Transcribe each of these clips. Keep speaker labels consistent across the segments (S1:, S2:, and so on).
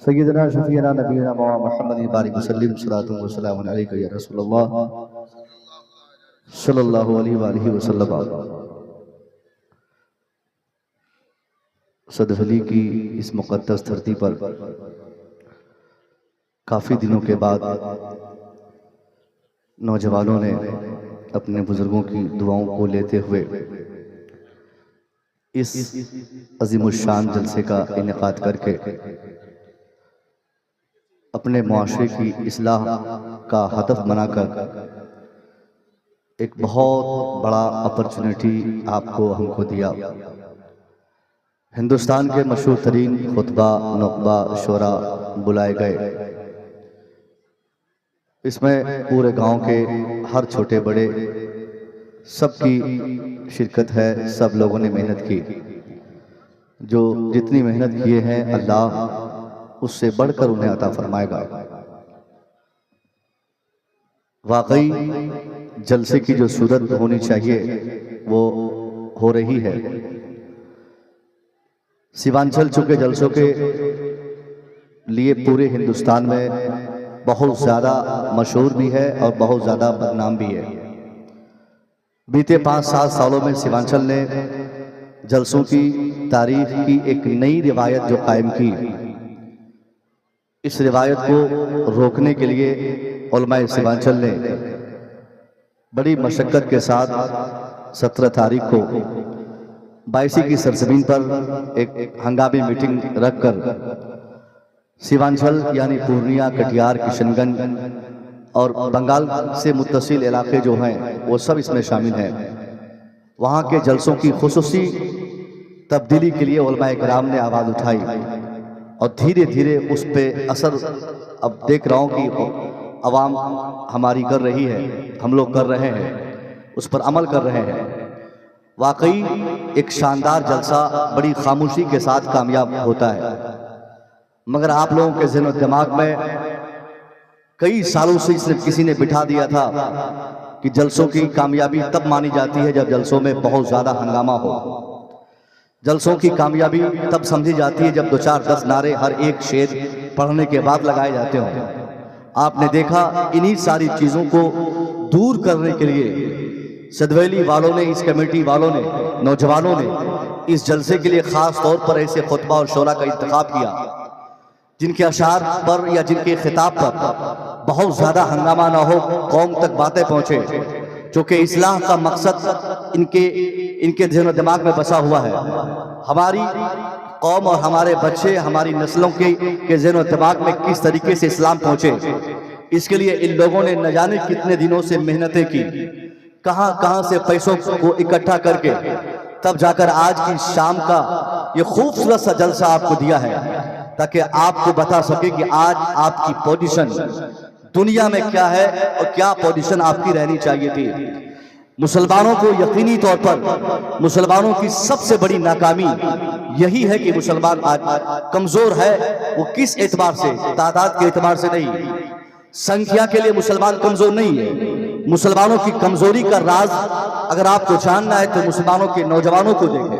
S1: सय्यदना शफीना नबीना मौलाना मुहम्मद बारिक वसल्लम सल्लल्लाहु व सल्लम अलैका या रसूलल्लाह सल्लल्लाहु अलैहि वसल्लम। सदवली की इस मुक़द्दस धरती पर काफ़ी दिनों के बाद नौजवानों ने अपने बुजुर्गों की दुआओं को लेते हुए इस अज़ीमुश्शान जलसे का इनेकाद करके अपने मुआशरे की इस्लाह का हदफ बनाकर एक बहुत बड़ा अपॉर्चुनिटी आपको हमको दिया। हिंदुस्तान के मशहूर तरीन खुतबा नुक़बा शुरा बुलाए गए। इसमें पूरे गांव के हर छोटे बड़े सबकी शिरकत है। सब लोगों ने मेहनत की। जो जितनी मेहनत किए हैं अल्लाह उससे बढ़कर उन्हें अता फरमाएगा। वाकई जलसे की जो सूरत होनी चाहिए वो हो रही है। सीमांचल चुके जलसों के लिए पूरे हिंदुस्तान में बहुत ज़्यादा मशहूर भी है और बहुत ज़्यादा बदनाम भी है। बीते 5-7 सालों में सीमांचल ने जलसों की तारीख की एक नई रिवायत जो कायम की, इस रिवायत को रोकने के लिए उलमाए सीमांचल ने बड़ी मशक्क़त के साथ 17 तारीख को बायसी की सरजमीन पर एक हंगामी मीटिंग रखकर सीमांचल यानी पूर्णिया, कटिहार, किशनगंज और बंगाल से मुत्तसिल इलाके जो हैं वो सब इसमें शामिल हैं। वहाँ के जलसों की खुसूसी तब्दीली के लिए उलमाए किराम ने आवाज़ उठाई और धीरे धीरे उस पर असर अब देख रहा हूँ कि अवाम हमारी कर रही है, हम लोग कर रहे हैं, उस पर अमल कर रहे हैं। वाकई एक शानदार जलसा बड़ी खामोशी के साथ कामयाब होता है। मगर आप लोगों के ज़हन और दिमाग में कई सालों से सिर्फ किसी ने बिठा दिया था कि जलसों की कामयाबी तब मानी जाती है जब जलसों में बहुत ज़्यादा हंगामा हो। जलसों की कामयाबी तब समझी जाती है जब 2-4-10 नारे हर एक शेर पढ़ने के बाद लगाए जाते हों। आपने देखा इन्हीं सारी चीज़ों को दूर करने के लिए सदवैली वालों ने, इस कमेटी वालों ने, नौजवानों ने इस जलसे के लिए ख़ास तौर पर ऐसे खुतबा और शोरा का इंतखाब किया जिनके अशार पर या जिनके खिताब पर बहुत ज़्यादा हंगामा ना हो, कौम तक बातें पहुँचे, चूँकि इस्लाह का मकसद इनके ज़हन दिमाग में बसा हुआ है। हमारी कौम और हमारे बच्चे, हमारी नस्लों के ज़हन दिमाग में किस तरीके से इस्लाम पहुँचे, इसके लिए इन लोगों ने न जाने कितने दिनों से मेहनतें की, कहाँ से पैसों को इकट्ठा करके तब जाकर आज की शाम का ये खूबसूरत सा जलसा आपको दिया है, ताकि आपको बता सके कि आज आपकी पोजीशन दुनिया में क्या है और क्या पोजीशन आपकी रहनी चाहिए थी। मुसलमानों को यकीनी तौर पर मुसलमानों की सबसे बड़ी नाकामी यही है कि मुसलमान आज कमजोर है। वो किस एतबार से? तादाद के एतबार से नहीं, संख्या के लिए मुसलमान कमजोर नहीं है। मुसलमानों की कमजोरी का राज अगर आपको जानना है तो मुसलमानों के नौजवानों को देखें,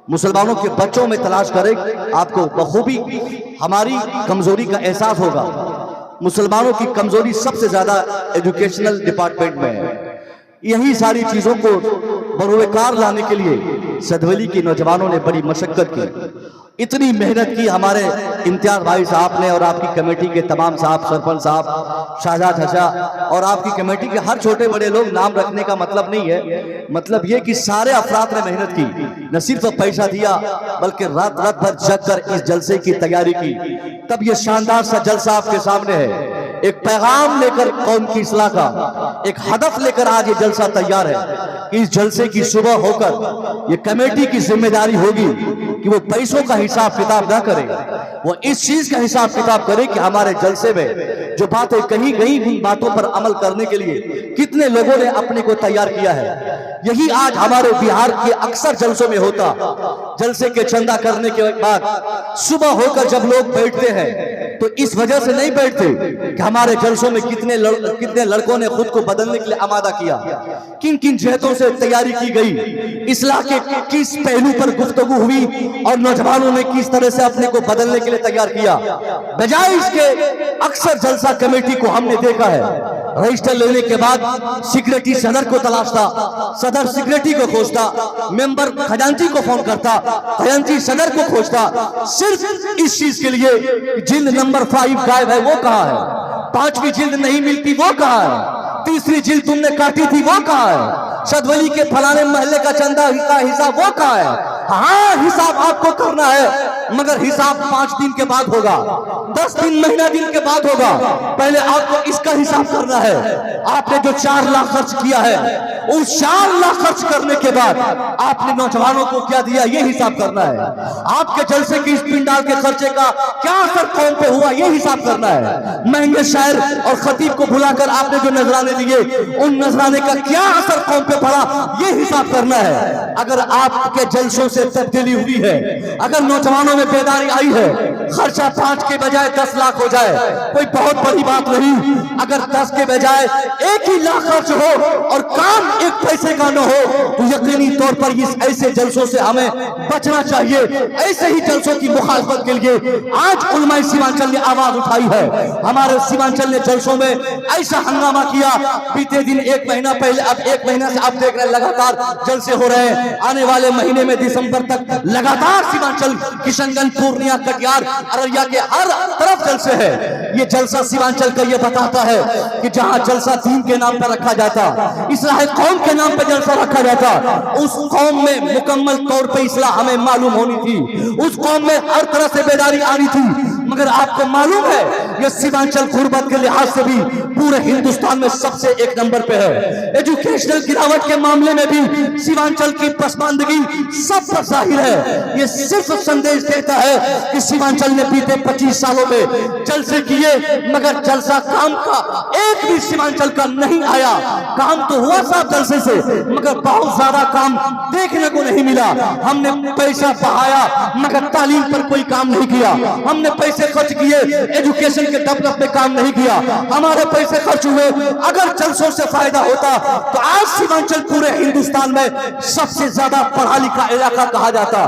S1: मुसलमानों के बच्चों में तलाश करें, आपको बखूबी हमारी कमजोरी का एहसास होगा। मुसलमानों की कमजोरी सबसे ज्यादा एजुकेशनल डिपार्टमेंट में है। यही सारी चीजों को बरूएकार लाने के लिए सदवली के नौजवानों ने बड़ी मशक्कत की, इतनी मेहनत की हमारे इम्तियाज भाई साहब ने और आपकी कमेटी के तमाम साहब, सरपंच साहब, शाहजाद चाचा और आपकी कमेटी के हर छोटे बड़े लोग। नाम रखने का मतलब नहीं है, मतलब ये कि सारे अफराद ने मेहनत की, न सिर्फ पैसा दिया बल्कि रात भर जग कर इस जलसे की तैयारी की। तब ये शानदार सा जलसा आपके सामने है। एक पैगाम लेकर कौम की इस्लाह का एक हदफ लेकर आज ये जलसा तैयार है। इस जलसे की सुबह होकर ये कमेटी की जिम्मेदारी होगी कि वो पैसों का हिसाब किताब ना करे, वो इस चीज का हिसाब किताब करे कि हमारे जलसे में जो बातें कही गई उन बातों पर अमल करने के लिए कितने लोगों ने अपने को तैयार किया है। यही आज हमारे बिहार के अक्सर जलसों में होता। जलसे के चंदा करने के बाद सुबह होकर जब लोग बैठते हैं तो इस वजह से नहीं बैठते कि हमारे जलसों में कितने लड़कों ने खुद को बदलने के लिए आमादा किया, किन किन जहतों से तैयारी की गई, इस्लाह के किस पहलू पर गुफ्तगू हुई और नौजवानों ने किस तरह से अपने को बदलने के लिए तैयार किया। बजाय इसके अक्सर जलसा कमेटी को हमने देखा है रजिस्टर लेने के बाद सेक्रेटरी सदर को तलाशता, सदर सेक्रेटरी को खोजता, मेंबर खजांची को फोन करता, खजांची सदर को खोजता, सिर्फ इस चीज के लिए जिल्द नंबर 5 गायब है, वो कहाँ है? 5वीं जिल्द नहीं मिलती, वो कहाँ है? 3री जिल्द तुमने काटी थी, वो कहाँ है? सदवली के फलाने महल्ले का चंदा का हिसाब वो कहाँ है? हाँ, हिसाब आपको करना है, मगर हिसाब 5 दिन के बाद होगा, 10 दिन महीना दिन के बाद होगा। पहले आपको इसका हिसाब करना है। आपने जो 4 लाख खर्च किया है, उस 4 लाख खर्च करने के बाद आपने नौजवानों को क्या दिया, ये हिसाब करना है। आपके जलसे की इस पिंडाल के खर्चे का क्या असर कौम पे हुआ, ये हिसाब करना है। महंगे शायर और खतीब को बुलाकर आपने जो नजराने दिए, उन नजराने का क्या असर कौम पे पड़ा, ये हिसाब करना है। अगर आपके जलसों से तब्दीली हुई है, अगर नौजवानों में बेदारी आई है, खर्चा 5 के बजाय 10 लाख हो जाए, कोई बहुत बड़ी बात नहीं। अगर 10 के बजाय 1 ही लाख खर्च हो और काम 1 पैसे का न हो, तो यकीनी तौर पर इस ऐसे जलसों से हमें बचना चाहिए। ऐसे ही जलसों की मुखालफत के लिए आज उलमाए सीमांचल ने आवाज उठाई है। हमारे सीमांचल ने जलसों में ऐसा हंगामा किया, बीते दिन 1 महीना पहले, अब 1 महीना से आप देख रहे हैं लगातार जलसे हो रहे हैं। आने वाले महीने में दिसंबर तक लगातार सीमांचल, किशनगंज, पूर्णिया, कटिहार, अररिया के हर तरफ जलसे है। ये जलसा सीमांचल का ये बताता है कि जहां जलसा दीन के नाम पर रखा जाता, इस्लाह कौम के नाम पर जलसा रखा जाता, उस कौम में मुकम्मल तौर पे इस्लाह हमें मालूम होनी थी, उस कौम में हर तरह से बेदारी आनी थी। मगर आपको मालूम है ये सीमांचल गुर्बत के लिहाज से भी पूरे हिंदुस्तान में सबसे 1 नंबर पे है। एजुकेशनल गिरावट के मामले में भी सीमांचल की पसमानदगी सब पर जाहिर है। ये सिर्फ संदेश देता है कि सीमांचल ने बीते 25 सालों में जलसे किए, मगर जलसा काम का एक भी सीमांचल का नहीं आया। काम तो हुआ साहब जलसे से, मगर बहुत ज्यादा काम देखने को नहीं मिला। हमने पैसा बहाया मगर तालीम पर कोई काम नहीं किया, हमने पैसे खर्च किए एजुकेशन के डेवलप में काम नहीं किया, हमारे पैसे खर्च हुए। अगर जलसों से फायदा होता तो आज सीमांचल पूरे हिंदुस्तान में सबसे ज्यादा पढ़ा लिखा इलाका कहा जाता।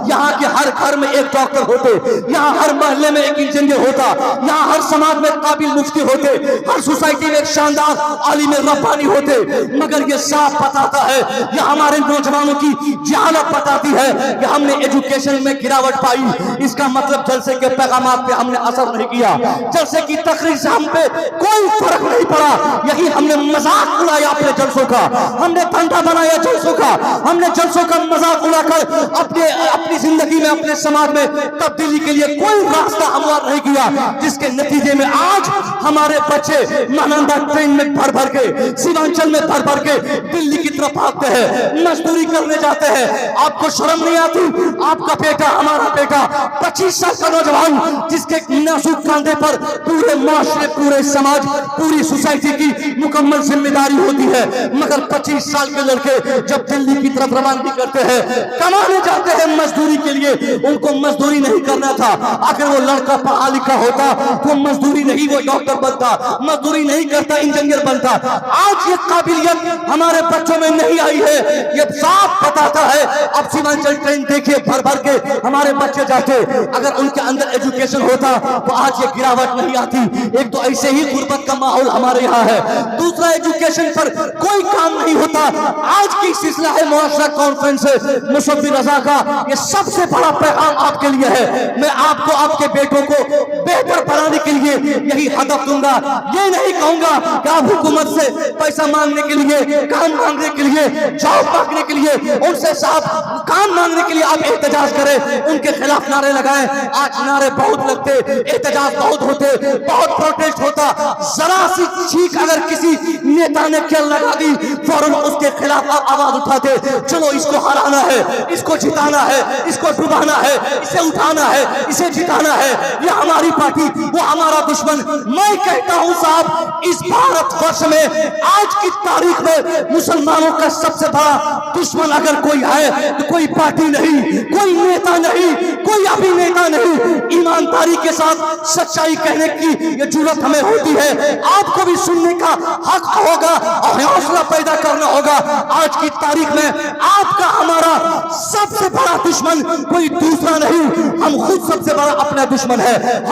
S1: यहाँ के हर घर में एक डॉक्टर होते, यहाँ हर मोहल्ले में एक इंजीनियर होता, यहाँ हर समाज में काबिल मुफ्ती होते, हर सोसाइटी में एक शानदार आलिम रब्बानी होते। मगर ये साफ बताता है, ये हमारे नौजवानों की जहालत बताती है कि हमने एजुकेशन में गिरावट पाई। इसका मतलब जलसे के पैगामात पे हमने असर नहीं किया, जलसे की तकरीर से हम पे कोई फर्क नहीं पड़ा। यही हमने मजाक उड़ाया अपने जलसों का, हमने धंधा बनाया जलसों का, हमने जलसों का मजाक उड़ाकर अपनी जिंदगी में, अपने समाज में तब्दीली के लिए कोई रास्ता हमवार नहीं किया, जिसके नतीजे में आज हमारे बच्चे नालंदा ट्रेन में भर भर के, सीमांचल में भर भर के दिल्ली की तरफ भागते हैं, मजदूरी करने जाते हैं। आपको शर्म नहीं आती? आपका बेटा, हमारा बेटा 25 साल का नौजवान, जिसके नाजुक कंधे पर पूरे माशरे, पूरे समाज, पूरी सोसाइटी की मुकम्मल जिम्मेदारी होती है, मगर 25 साल के लड़के जब दिल्ली की तरफ रवानगी करते हैं, कमाने जाते हैं मजदूरी के लिए, उनको मजदूरी नहीं करना था। अगर वो लड़का पढ़ा लिखा होता तो मजदूरी नहीं, वो डॉक्टर बनता, मजदूरी नहीं करता, इंजीनियर बनता। आज ये काबिलियत हमारे बच्चों में नहीं आई है, ये साफ बताता है। अब सीमांचल ट्रेन देखिए, भर भर के हमारे बच्चे जाते, अगर उनके अंदर एजुकेशन होता तो आज ये गिरावट नहीं आती। एक तो ऐसे ही गुर्बत का माहौल हमारे यहाँ है, दूसरा एजुकेशन पर कोई काम नहीं होता। आज की सिलसिला है मुआशरा कॉन्फ्रेंस मुशब्बिर रजा का, ये सबसे बड़ा पैगाम आपके लिए है। मैं आपको, आपके बेटों को बेहतर बनाने के लिए यही हदफ दूंगा। ये नहीं कहूंगा कि आप हुकूमत से पैसा मांगने के लिए, काम मांगने के लिए, जॉब मांगने के लिए, उनसे साहब काम मांगने के लिए आप एहतजाज करें, उनके खिलाफ नारे लगाएं। आज नारे बहुत लगते, एहतजाज बहुत होते, बहुत प्रोटेस्ट होता। जरा सी चीख अगर किसी नेता ने क्या लगा दी, फौरन उसके खिलाफ आप आवाज उठाते, चलो इसको हराना है, इसको जिताना है, इसको डुबाना है, इसे उठाना है, इसे जिताना है, ये हमारी पार्टी, वो हमारा दुश्मन। मैं कहता हूं साहब, इस भारतवर्ष में आज की तारीख में मुसलमानों का सबसे बड़ा दुश्मन अगर कोई है तो कोई पार्टी नहीं, कोई नेता नहीं, कोई अभिनेता नहीं, ईमानदार ईमानदारी के साथ सच्चाई कहने की ये जुर्रत हमें होती है। आपको भी सुनने का हक होगा और हौसला पैदा करना होगा। आज की तारीख में आपका हमारा सबसे बड़ा दुश्मन कोई दूसरा नहीं, हम खुद सबसे बड़ा अपना दुश्मन है।